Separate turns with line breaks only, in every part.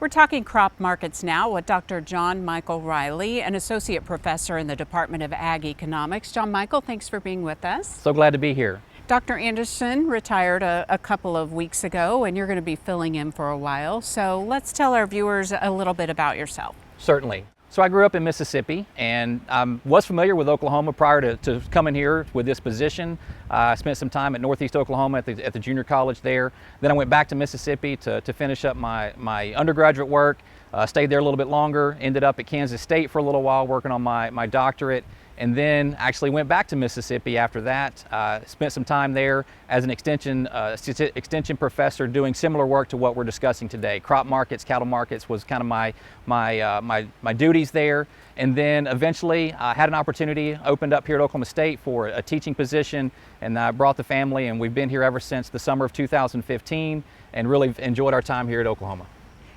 We're talking crop markets now with Dr. John Michael Riley, an associate professor in the Department of Ag Economics. John Michael, thanks for being with us.
So glad to be here.
Dr. Anderson retired a couple of weeks ago, and you're going to be filling in for a while. So let's tell our viewers a little bit about yourself.
Certainly. So I grew up in Mississippi and was familiar with Oklahoma prior to coming here with this position. I spent some time at Northeast Oklahoma at the junior college there. Then I went back to Mississippi to finish up my undergraduate work. Stayed there a little bit longer, ended up at Kansas State for a little while working on my doctorate, and then actually went back to Mississippi after that. Spent some time there as an extension professor doing similar work to what we're discussing today. Crop markets, cattle markets was kind of my duties there. And then eventually I had an opportunity opened up here at Oklahoma State for a teaching position, and I brought the family, and we've been here ever since the summer of 2015 and really enjoyed our time here at Oklahoma.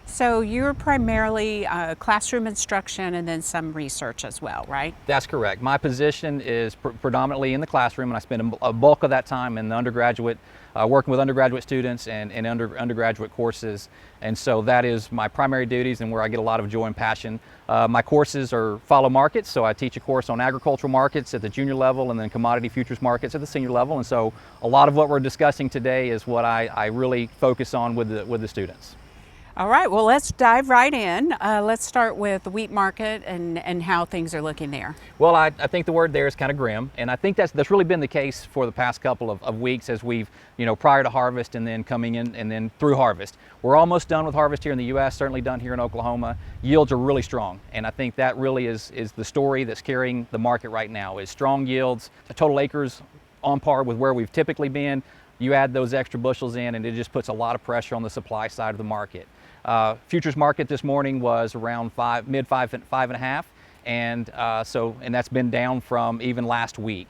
So you're primarily classroom instruction and then some research as well, right?
That's correct. My position is predominantly in the classroom, and I spend a bulk of that time in the undergraduate, working with undergraduate students and undergraduate courses. And so that is my primary duties and where I get a lot of joy and passion. My courses follow markets, so I teach a course on agricultural markets at the junior level and then commodity futures markets at the senior level. And so a lot of what we're discussing today is what I really focus on with the students.
All right, well, let's dive right in. Let's start with the wheat market and how things are looking there.
Well, I think the word there is kind of grim, and I think that's really been the case for the past couple of weeks as we've, prior to harvest and then coming in and then through harvest. We're almost done with harvest here in the U.S., certainly done here in Oklahoma. Yields are really strong, and I think that really is the story that's carrying the market right now, is strong yields, total acres on par with where we've typically been. You add those extra bushels in, and it just puts a lot of pressure on the supply side of the market. Futures market this morning was around mid 5.5, and that's been down from even last week.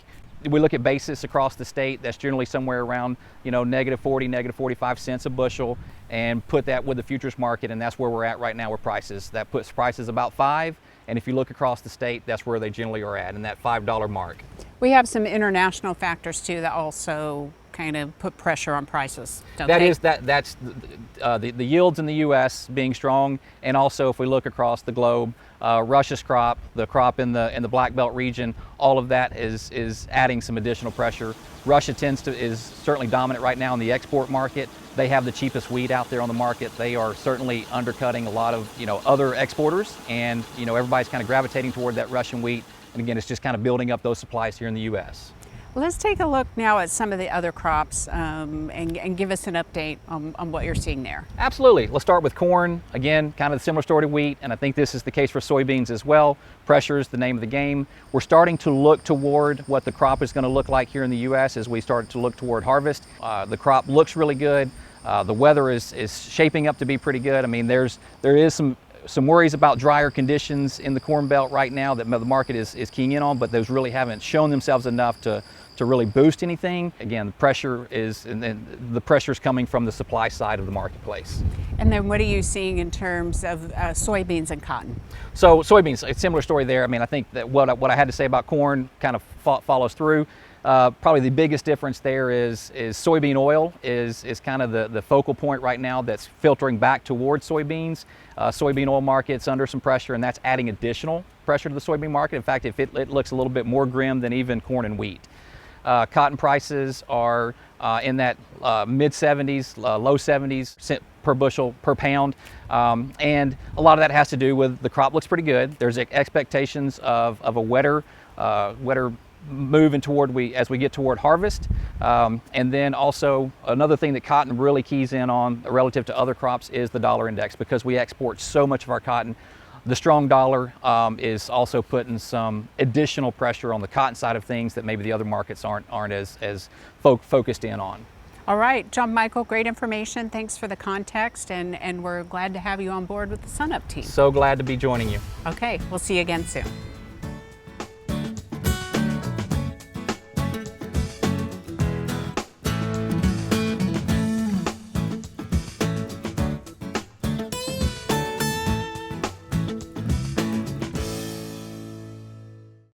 We look at basis across the state, that's generally somewhere around negative 40, negative 45 cents a bushel, and put that with the futures market, and that's where we're at right now with prices. That puts prices about 5, and if you look across the state, that's where they generally are at, in that $5 mark.
We have some international factors too that also kind of put pressure on prices, don't they?
That's the yields in the U.S. being strong, and also if we look across the globe, Russia's crop, the crop in the Black Belt region, all of that is adding some additional pressure. Russia is certainly dominant right now in the export market. They have the cheapest wheat out there on the market. They are certainly undercutting a lot of other exporters, and everybody's kind of gravitating toward that Russian wheat. And again, it's just kind of building up those supplies here in the U.S.
Let's take a look now at some of the other crops and give us an update on what you're seeing there.
Absolutely. Let's start with corn. Again, kind of a similar story to wheat, and I think this is the case for soybeans as well. Pressure is the name of the game. We're starting to look toward what the crop is going to look like here in the U.S. as we start to look toward harvest. The crop looks really good. The weather is shaping up to be pretty good. I mean, there is some worries about drier conditions in the Corn Belt right now that the market is keying in on, but those really haven't shown themselves enough to really boost anything. Again, the pressure is coming from the supply side of the marketplace.
And then what are you seeing in terms of soybeans and cotton?
So soybeans, a similar story there. I mean, I think that what I had to say about corn kind of follows through. Probably the biggest difference there is soybean oil is kind of the focal point right now that's filtering back towards soybeans. Soybean oil market's under some pressure, and that's adding additional pressure to the soybean market. In fact, it looks a little bit more grim than even corn and wheat. Cotton prices are in that mid 70s, low 70s cent per bushel per pound, and a lot of that has to do with the crop looks pretty good. There's expectations of a wetter moving as we get toward harvest, and then also another thing that cotton really keys in on relative to other crops is the dollar index, because we export so much of our cotton. The strong dollar is also putting some additional pressure on the cotton side of things that maybe the other markets aren't as focused in on.
All right, John Michael, great information. Thanks for the context, and we're glad to have you on board with the SUNUP team.
So glad to be joining you.
Okay, we'll see you again soon.